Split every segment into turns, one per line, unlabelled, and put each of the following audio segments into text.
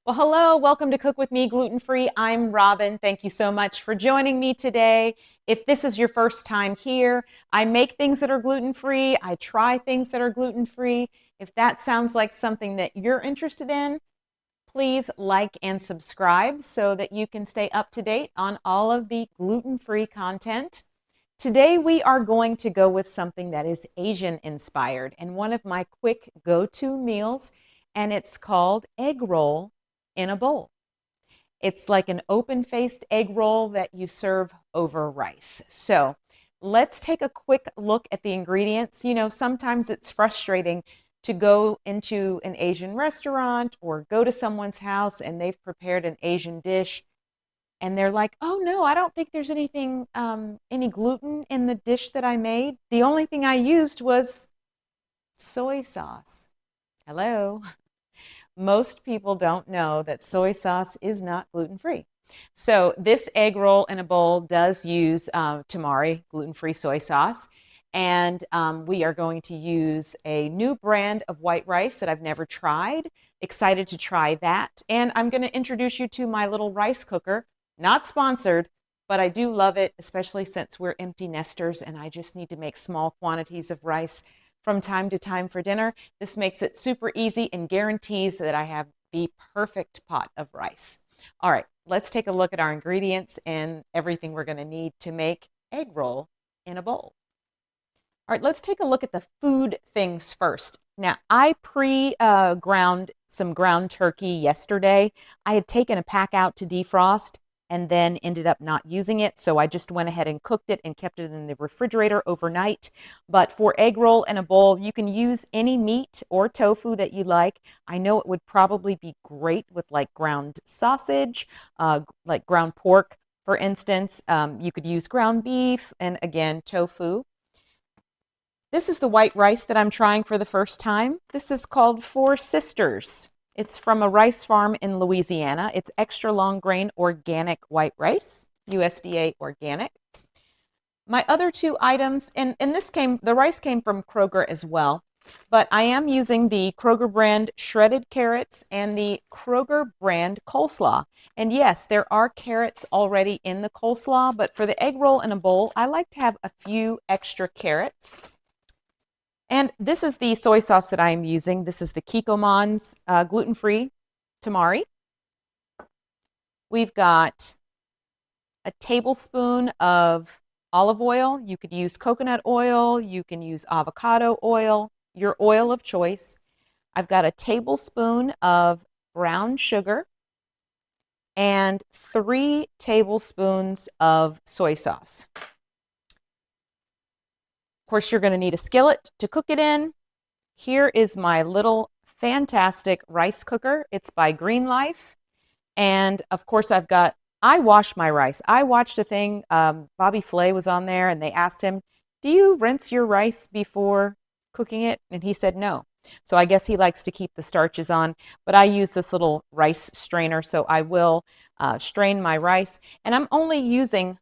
Well, hello, welcome to Cook With Me Gluten Free. I'm Robin. Thank you so much for joining me today. If this is your first time here, I make things that are gluten free. I try things that are gluten free. If that sounds like something that you're interested in, please like and subscribe so that you can stay up to date on all of the gluten free content. Today, we are going to go with something that is Asian inspired and one of my quick go to meals, and it's called egg roll in a bowl. It's like an open faced egg roll that you serve over rice. So let's take a quick look at the ingredients. You know, sometimes it's frustrating to go into an Asian restaurant or go to someone's house and they've prepared an Asian dish and they're like, oh no, I don't think there's any gluten in the dish that I made. The only thing I used was soy sauce. Hello. Most people don't know that soy sauce is not gluten-free. So this egg roll in a bowl does use tamari, gluten-free soy sauce. And we are going to use a new brand of white rice that I've never tried. Excited to try that. And I'm going to introduce you to my little rice cooker. Not sponsored, but I do love it, especially since we're empty nesters and I just need to make small quantities of rice from time to time for dinner. This makes it super easy and guarantees that I have the perfect pot of rice. All right, let's take a look at our ingredients and everything we're going to need to make egg roll in a bowl. All right, let's take a look at the food things first. Now, I ground some ground turkey yesterday. I had taken a pack out to defrost and then ended up not using it. So I just went ahead and cooked it and kept it in the refrigerator overnight. But for egg roll in a bowl, you can use any meat or tofu that you like. I know it would probably be great with like ground sausage, like ground pork, for instance. You could use ground beef and again, tofu. This is the white rice that I'm trying for the first time. This is called Four Sisters. It's from a rice farm in Louisiana. It's extra long grain organic white rice, USDA organic. My other two items, and the rice came from Kroger as well, but I am using the Kroger brand shredded carrots and the Kroger brand coleslaw. And yes, there are carrots already in the coleslaw, but for the egg roll in a bowl, I like to have a few extra carrots. And this is the soy sauce that I am using. This is the Kikkoman's gluten-free tamari. We've got a tablespoon of olive oil. You could use coconut oil. You can use avocado oil, your oil of choice. I've got a tablespoon of brown sugar and 3 tablespoons of soy sauce. Of course, you're going to need a skillet to cook it in. Here is my little fantastic rice cooker. It's by Green Life. And of course, I wash my rice. I watched a thing, Bobby Flay was on there, and they asked him, do you rinse your rice before cooking it? And he said no. So I guess he likes to keep the starches on. But I use this little rice strainer, so I will strain my rice. And I'm only using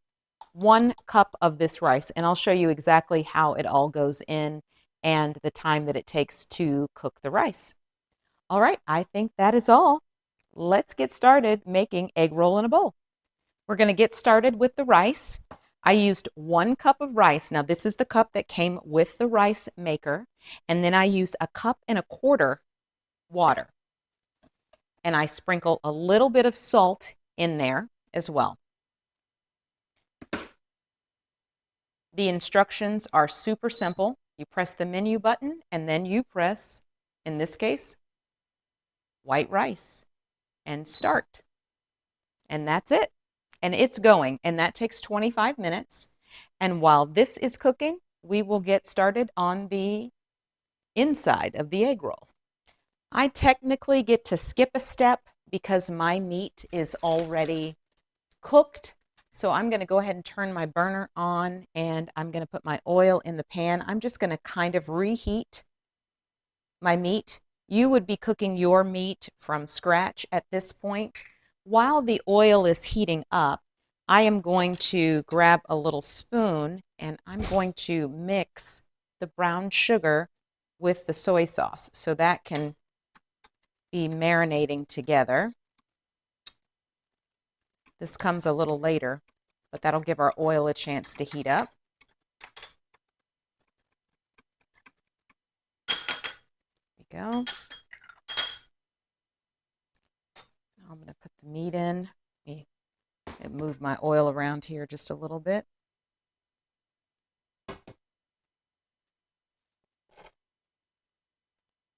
1 cup of this rice, and I'll show you exactly how it all goes in and the time that it takes to cook the rice. All right, I think that is all. Let's get started making egg roll in a bowl. We're going to get started with the rice. I used 1 cup of rice. Now, this is the cup that came with the rice maker, and then I use 1.25 cups water, and I sprinkle a little bit of salt in there as well. The instructions are super simple. You press the menu button and then you press, in this case, white rice and start. And that's it. And it's going, and that takes 25 minutes. And while this is cooking, we will get started on the inside of the egg roll. I technically get to skip a step because my meat is already cooked. So I'm going to go ahead and turn my burner on, and I'm going to put my oil in the pan. I'm just going to kind of reheat my meat. You would be cooking your meat from scratch at this point. While the oil is heating up, I am going to grab a little spoon and I'm going to mix the brown sugar with the soy sauce so that can be marinating together. This comes a little later, but that'll give our oil a chance to heat up. There we go. Now I'm going to put the meat in. Let me move my oil around here just a little bit.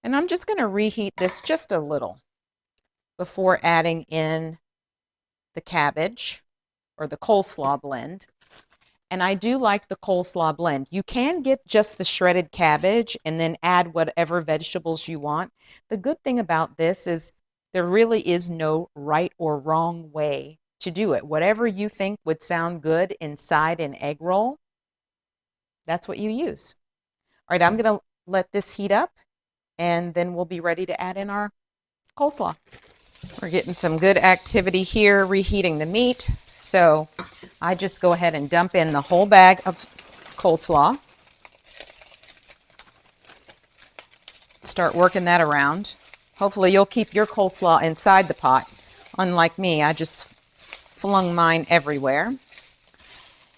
And I'm just going to reheat this just a little before adding in the cabbage or the coleslaw blend. And I do like the coleslaw blend. You can get just the shredded cabbage and then add whatever vegetables you want. The good thing about this is there really is no right or wrong way to do it. Whatever you think would sound good inside an egg roll, that's what you use. All right, I'm going to let this heat up, and then we'll be ready to add in our coleslaw. We're getting some good activity here, reheating the meat. So I just go ahead and dump in the whole bag of coleslaw. Start working that around. Hopefully you'll keep your coleslaw inside the pot. Unlike me, I just flung mine everywhere.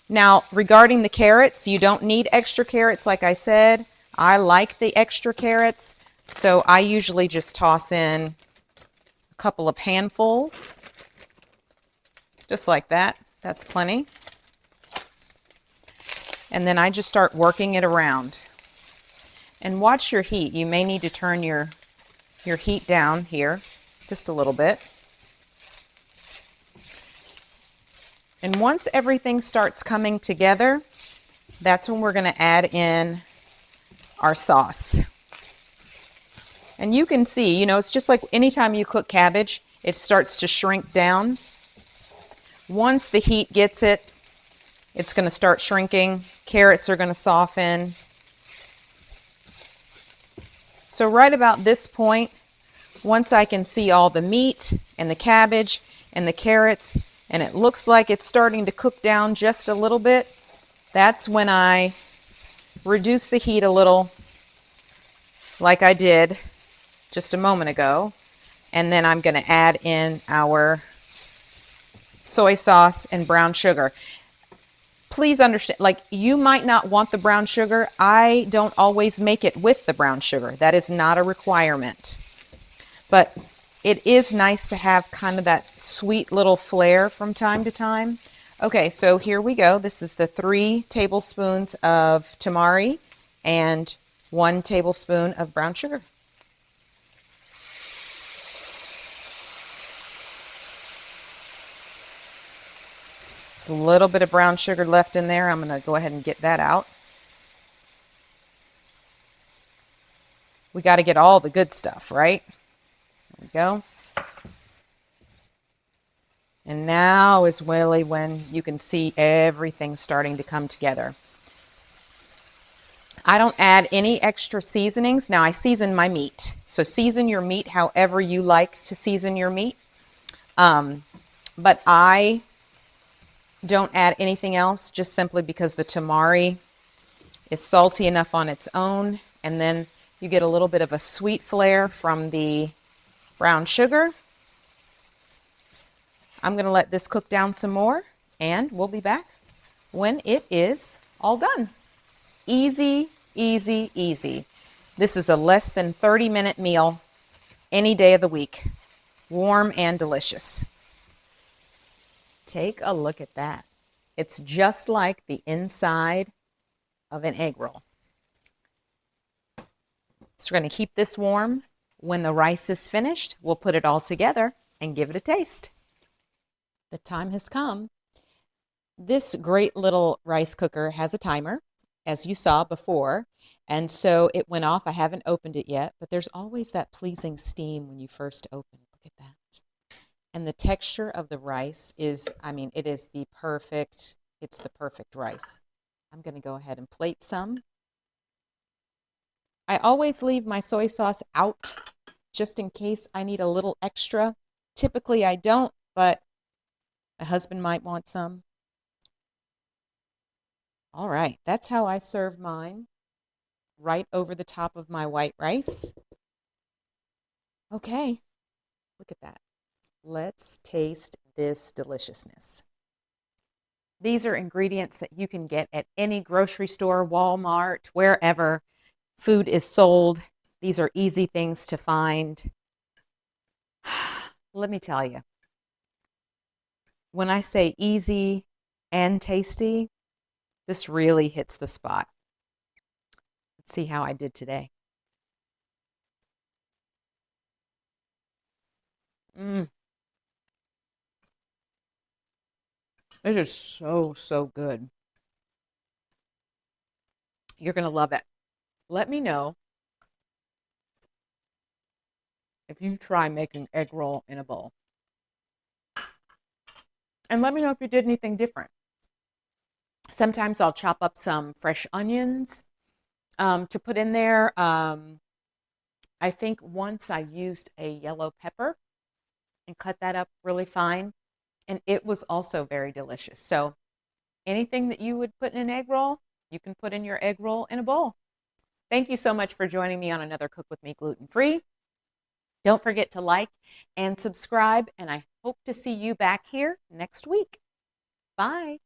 Now, regarding the carrots, you don't need extra carrots, like I said. I like the extra carrots, so I usually just toss in a couple of handfuls, just like that. That's plenty. And then I just start working it around. And watch your heat. You may need to turn your heat down here just a little bit. And once everything starts coming together, that's when we're going to add in our sauce. And you can see, you know, it's just like anytime you cook cabbage, it starts to shrink down. Once the heat gets it, it's going to start shrinking. Carrots are going to soften. So right about this point, once I can see all the meat and the cabbage and the carrots, and it looks like it's starting to cook down just a little bit, that's when I reduce the heat a little, like I did just a moment ago. And then I'm going to add in our soy sauce and brown sugar. Please understand, like, you might not want the brown sugar. I don't always make it with the brown sugar. That is not a requirement. But it is nice to have kind of that sweet little flair from time to time. Okay, so here we go. This is the 3 tablespoons of tamari and 1 tablespoon of brown sugar. It's a little bit of brown sugar left in there. I'm going to go ahead and get that out. We got to get all the good stuff, right? There we go. And now is really when you can see everything starting to come together. I don't add any extra seasonings. Now I season my meat. So season your meat however you like to season your meat. But I don't add anything else just simply because the tamari is salty enough on its own. And then you get a little bit of a sweet flair from the brown sugar. I'm going to let this cook down some more, and we'll be back when it is all done. Easy, easy, easy. This is a less than 30-minute meal any day of the week. Warm and delicious. Take a look at that. It's just like the inside of an egg roll. So we're going to keep this warm. When the rice is finished, we'll put it all together and give it a taste. The time has come. This great little rice cooker has a timer, as you saw before, and so it went off. I haven't opened it yet, but there's always that pleasing steam when you first open it. Look at that. And the texture of the rice is, I mean, it is the perfect, it's the perfect rice. I'm going to go ahead and plate some. I always leave my soy sauce out just in case I need a little extra. Typically I don't, but my husband might want some. All right, that's how I serve mine, right over the top of my white rice. Okay, look at that. Let's taste this deliciousness. These are ingredients that you can get at any grocery store, Walmart, wherever food is sold. These are easy things to find. Let me tell you, when I say easy and tasty, this really hits the spot. Let's see how I did today. It is so, so good. You're going to love it. Let me know if you try making egg roll in a bowl. And let me know if you did anything different. Sometimes I'll chop up some fresh onions to put in there. I think once I used a yellow pepper and cut that up really fine, and it was also very delicious. So anything that you would put in an egg roll, you can put in your egg roll in a bowl. Thank you so much for joining me on another Cook With Me Gluten Free. Don't forget to like and subscribe, and I hope to see you back here next week. Bye.